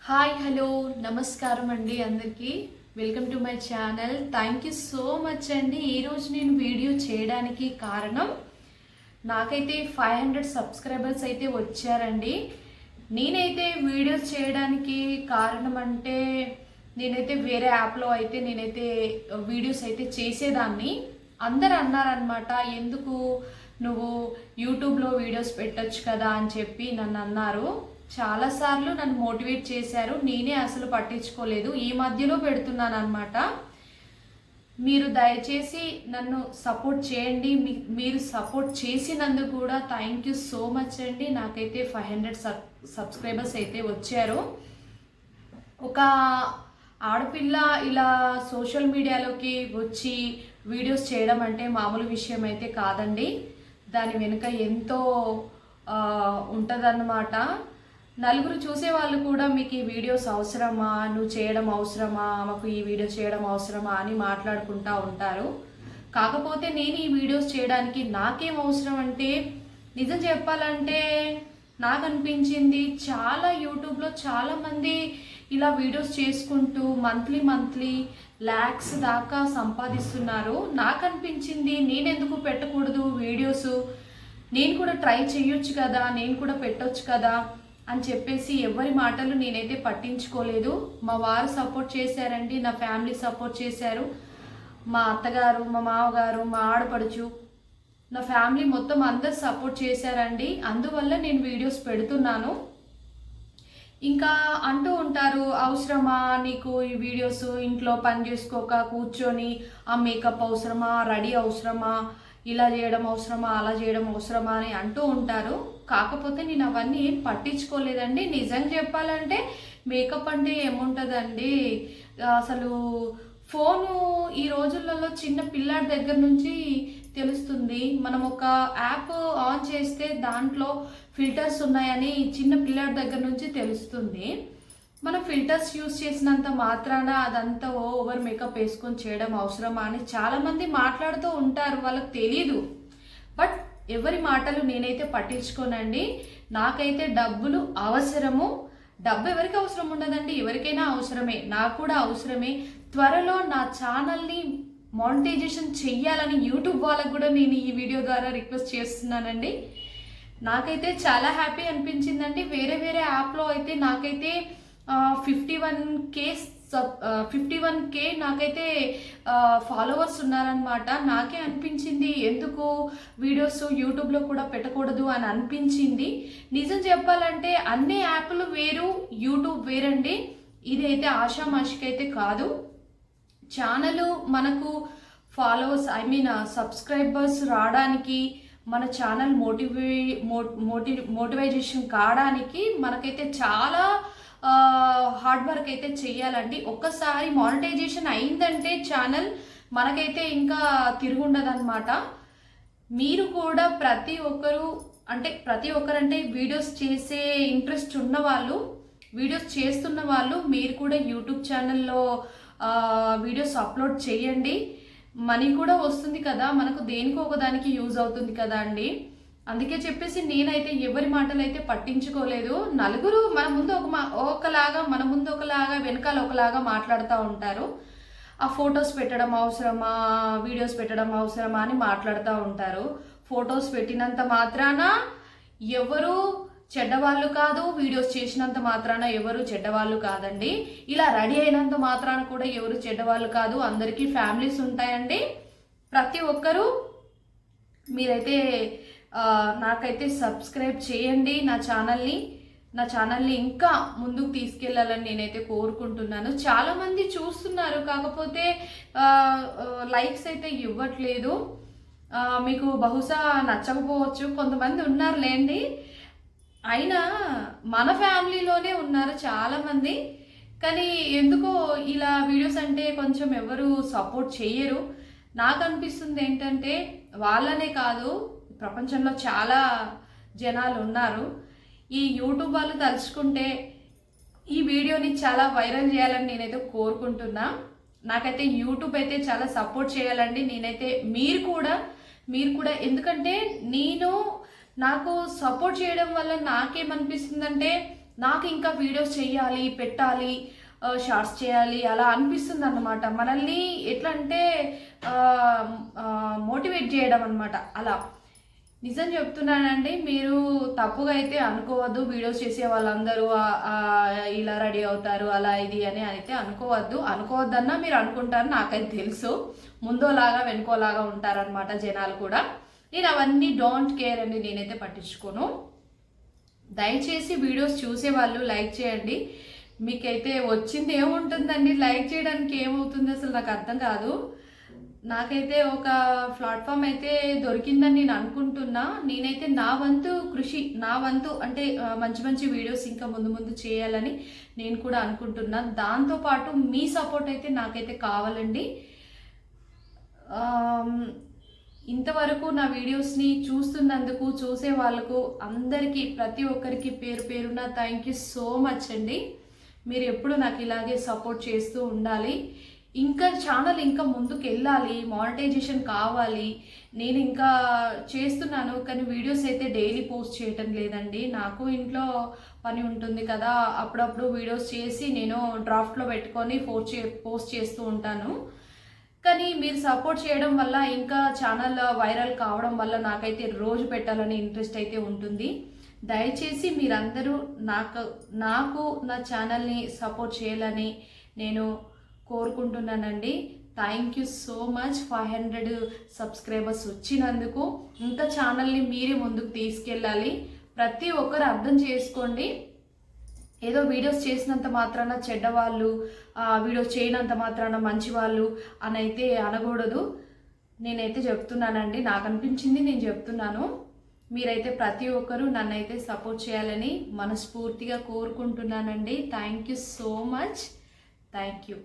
Hi hello నమస్కారం అండి అందరికీ welcome to my channel. Thank you so much అండి. ఈరోజు నేను వీడియో చేయడానికి కారణం నాకైతే 500 సబ్స్క్రైబర్స్ అయితే వచ్చారండి. నేనైతే వీడియోస్ చేయడానికి కారణం అంటే నేనైతే వేరే యాప్లో అయితే వీడియోస్ అయితే చేసేదాన్ని. అందరు అన్నారనమాట, ఎందుకు నువ్వు యూట్యూబ్లో వీడియోస్ పెట్టొచ్చు కదా అని చెప్పి నన్ను అన్నారు. చాలాసార్లు నన్ను మోటివేట్ చేశారు, నేనే అసలు పట్టించుకోలేదు. ఈ మధ్యలో పెడుతున్నాను అనమాట. మీరు దయచేసి నన్ను సపోర్ట్ చేయండి. మీరు సపోర్ట్ చేసినందుకు కూడా థ్యాంక్ యూ సో మచ్ అండి. నాకైతే 500 సబ్స్క్రైబర్స్ అయితే వచ్చారు. ఒక ఆడపిల్ల ఇలా సోషల్ మీడియాలోకి వచ్చి వీడియోస్ చేయడం అంటే మామూలు విషయం అయితే కాదండి. దాని వెనుక ఎంతో ఉంటుందన్నమాట. నలుగురు చూసే వాళ్ళు కూడా మీకు ఈ వీడియోస్ అవసరమా, నువ్వు చేయడం అవసరమా, మాకు ఈ వీడియో చేయడం అవసరమా అని మాట్లాడుకుంటూ ఉంటారు. కాకపోతే నేను ఈ వీడియోస్ చేయడానికి నాకేం అవసరం అంటే, నిజం చెప్పాలంటే నాకు అనిపించింది, చాలా యూట్యూబ్లో చాలామంది ఇలా వీడియోస్ చేసుకుంటూ మంత్లీ ల్యాక్స్ దాకా సంపాదిస్తున్నారు. నాకు అనిపించింది, నేను ఎందుకు పెట్టకూడదు వీడియోస్, నేను కూడా ట్రై చేయొచ్చు కదా, నేను కూడా పెట్టొచ్చు కదా అని చెప్పేసి ఎవరి మాటలు నేనైతే పట్టించుకోలేదు. మా వారు సపోర్ట్ చేశారండి, నా ఫ్యామిలీ సపోర్ట్ చేశారు, మా అత్తగారు, మా మామగారు, మా ఆడపడుచు, నా ఫ్యామిలీ మొత్తం అందరు సపోర్ట్ చేశారండి. అందువల్ల నేను వీడియోస్ పెడుతున్నాను. ఇంకా అంటూ ఉంటారు, అవసరమా నీకు ఈ వీడియోస్, ఇంట్లో పని చేసుకోక కూర్చొని ఆ మేకప్ అవసరమా, రెడీ అవసరమా, ఇలా చేయడం అవసరమా, అలా చేయడం అవసరమా అని అంటూ ఉంటారు. కాకపోతే నేను అవన్నీ పట్టించుకోలేదండి. నిజంగా చెప్పాలంటే మేకప్ అంటే ఏముంటుందండి, అసలు ఫోను ఈ రోజులలో చిన్న పిల్లాడి దగ్గర నుంచి తెలుస్తుంది. మనం ఒక యాప్ ఆన్ చేస్తే దాంట్లో ఫిల్టర్స్ ఉన్నాయని చిన్న పిల్లాడి దగ్గర నుంచి తెలుస్తుంది. మనం ఫిల్టర్స్ యూజ్ చేసినంత మాత్రాన అదంతా ఓవర్ మేకప్ వేసుకొని చేయడం అవసరమా అని చాలామంది మాట్లాడుతూ ఉంటారు, వాళ్ళకి తెలీదు. బట్ ఎవరి మాటలు నేనైతే పట్టించుకోనండి. నాకైతే డబ్బులు అవసరము. డబ్బు ఎవరికి అవసరం ఉండదండి, ఎవరికైనా అవసరమే, నాకు కూడా అవసరమే. త్వరలో నా ఛానల్ని మానిటైజేషన్ చెయ్యాలని యూట్యూబ్ వాళ్ళకు కూడా నేను ఈ వీడియో ద్వారా రిక్వెస్ట్ చేస్తున్నానండి. నాకైతే చాలా హ్యాపీ అనిపించిందండి. వేరే యాప్లో అయితే నాకైతే 51K నాకైతే ఫాలోవర్స్ ఉన్నారనమాట. నాకే అనిపించింది, ఎందుకు వీడియోస్ యూట్యూబ్లో కూడా పెట్టకూడదు అని అనిపించింది. నిజం చెప్పాలంటే అన్ని యాప్లు వేరు, యూట్యూబ్ వేరండి. ఇదైతే ఆషామాషికైతే కాదు. ఛానల్ మనకు ఫాలోవర్స్ సబ్స్క్రైబర్స్ రావడానికి, మన ఛానల్ మోటివైజేషన్ కావడానికి మనకైతే చాలా హార్డ్ వర్క్ అయితే చెయ్యాలండి. ఒక్కసారి మానిటైజేషన్ అయిందంటే ఛానల్ మనకైతే ఇంకా తిరుగుండదన్నమాట. మీరు కూడా ప్రతి ఒక్కరంటే వీడియోస్ చేసే ఇంట్రెస్ట్ ఉన్న వాళ్ళు, వీడియోస్ చేస్తున్న వాళ్ళు, మీరు కూడా యూట్యూబ్ ఛానల్లో వీడియోస్ అప్లోడ్ చేయండి. మనీ కూడా వస్తుంది కదా, మనకు దేనికో ఒకదానికి యూజ్ అవుతుంది కదా అండి. అందుకే చెప్పేసి నేనైతే ఎవరి మాటలు అయితే పట్టించుకోలేదు. నలుగురు మన ముందు ఒకలాగా, మన ముందు ఒకలాగా, వెనకాల ఒకలాగా మాట్లాడుతూ ఉంటారు. ఆ ఫొటోస్ పెట్టడం అవసరమా, వీడియోస్ పెట్టడం అవసరమా అని మాట్లాడుతూ ఉంటారు. ఫొటోస్ పెట్టినంత మాత్రాన ఎవరు చెడ్డవాళ్ళు కాదు, వీడియోస్ చేసినంత మాత్రాన ఎవరు చెడ్డవాళ్ళు కాదండి. ఇలా రెడీ అయినంత మాత్రాన కూడా ఎవరు చెడ్డవాళ్ళు కాదు. అందరికీ ఫ్యామిలీస్ ఉంటాయండి. ప్రతి ఒక్కరూ మీరైతే నాకైతే సబ్స్క్రైబ్ చేయండి. నా ఛానల్ని ఇంకా ముందుకు తీసుకెళ్లాలని నేనైతే కోరుకుంటున్నాను. చాలామంది చూస్తున్నారు, కాకపోతే లైక్స్ అయితే ఇవ్వట్లేదు. మీకు బహుశా నచ్చకపోవచ్చు, కొంతమంది ఉన్నారు లేండి. అయినా మన ఫ్యామిలీలోనే ఉన్నారు చాలామంది. కానీ ఎందుకో ఇలా వీడియోస్ అంటే కొంచెం ఎవరు సపోర్ట్ చేయరు. నాకు అనిపిస్తుంది ఏంటంటే, వాళ్ళనే కాదు, ప్రపంచంలో చాలా జనాలు ఉన్నారు. ఈ యూట్యూబ్ వాళ్ళు తలుచుకుంటే ఈ వీడియోని చాలా వైరల్ చేయాలని నేనైతే కోరుకుంటున్నా. నాకైతే యూట్యూబ్ అయితే చాలా సపోర్ట్ చేయాలండి. నేనైతే మీరు కూడా ఎందుకంటే నాకు సపోర్ట్ చేయడం వల్ల నాకేమనిపిస్తుందంటే, నాకు ఇంకా వీడియోస్ చేయాలి, పెట్టాలి, షార్ట్స్ చేయాలి అలా అనిపిస్తుంది అన్నమాట. మనల్ని ఎట్లా అంటే మోటివేట్ చేయడం అనమాట. అలా నిజం చెప్తున్నానండి, మీరు తప్పుగా అయితే అనుకోవద్దు. వీడియోస్ చేసే వాళ్ళందరూ ఇలా రెడీ అవుతారు అలా ఇది అని అయితే అనుకోవద్దన్నా మీరు అనుకుంటారు, నాకైతే తెలుసు. ముందోలాగా వెనుకోలాగా ఉంటారనమాట జనాలు కూడా. నేను అవన్నీ డోంట్ కేర్ అండి, నేనైతే పట్టించుకోను. దయచేసి వీడియోస్ చూసే వాళ్ళు లైక్ చేయండి. మీకైతే వచ్చింది ఏముంటుందండి, లైక్ చేయడానికి ఏమవుతుంది అసలు నాకు అర్థం కాదు. నాకైతే ఒక ప్లాట్ఫామ్ అయితే దొరికిందని నేను అనుకుంటున్నా. నేనైతే నా వంతు కృషి, నా వంతు అంటే మంచి మంచి వీడియోస్ ఇంకా ముందు ముందు చేయాలని నేను కూడా అనుకుంటున్నా. దాంతోపాటు మీ సపోర్ట్ అయితే నాకైతే కావాలండి. ఇంతవరకు నా వీడియోస్ని చూస్తున్నందుకు, చూసే వాళ్ళకు అందరికీ, ప్రతి ఒక్కరికి పేరు పేరున థ్యాంక్ యూ సో మచ్ అండి. మీరు ఎప్పుడు నాకు ఇలాగే సపోర్ట్ చేస్తూ ఉండాలి. ఇంకా ఛానల్ ఇంకా ముందుకు వెళ్ళాలి, మానిటైజేషన్ కావాలి. నేను ఇంకా చేస్తున్నాను కానీ వీడియోస్ అయితే డైలీ పోస్ట్ చేయటం లేదండి. నాకు ఇంట్లో పని ఉంటుంది కదా, అప్పుడప్పుడు వీడియోస్ చేసి నేను డ్రాఫ్ట్లో పెట్టుకొని పోస్ట్ చేస్తూ ఉంటాను. కానీ మీరు సపోర్ట్ చేయడం వల్ల, ఇంకా ఛానల్ వైరల్ కావడం వల్ల నాకైతే రోజు పెట్టాలని ఇంట్రెస్ట్ అయితే ఉంటుంది. దయచేసి మీరందరూ నాకు నా ఛానల్ని సపోర్ట్ చేయాలని నేను కోరుకుంటున్నానండి. Thank you so much. 500 subscribers వచ్చినందుకు ఇంకా ఛానల్ని మీరే ముందుకు తీసుకెళ్ళాలి. ప్రతి ఒక్కరు అర్థం చేసుకోండి. ఏదో వీడియోస్ చేసినంత మాత్రాన చెడ్డవాళ్ళు, వీడియోస్ చేయనంత మాత్రాన మంచివాళ్ళు అని అయితే అనకూడదు. నేనైతే చెప్తున్నానండి, నాకు అనిపించింది నేను చెప్తున్నాను. మీరైతే ప్రతి ఒక్కరూ నన్నైతే సపోర్ట్ చేయాలని మనస్ఫూర్తిగా కోరుకుంటున్నానండి. Thank you so much. Thank you.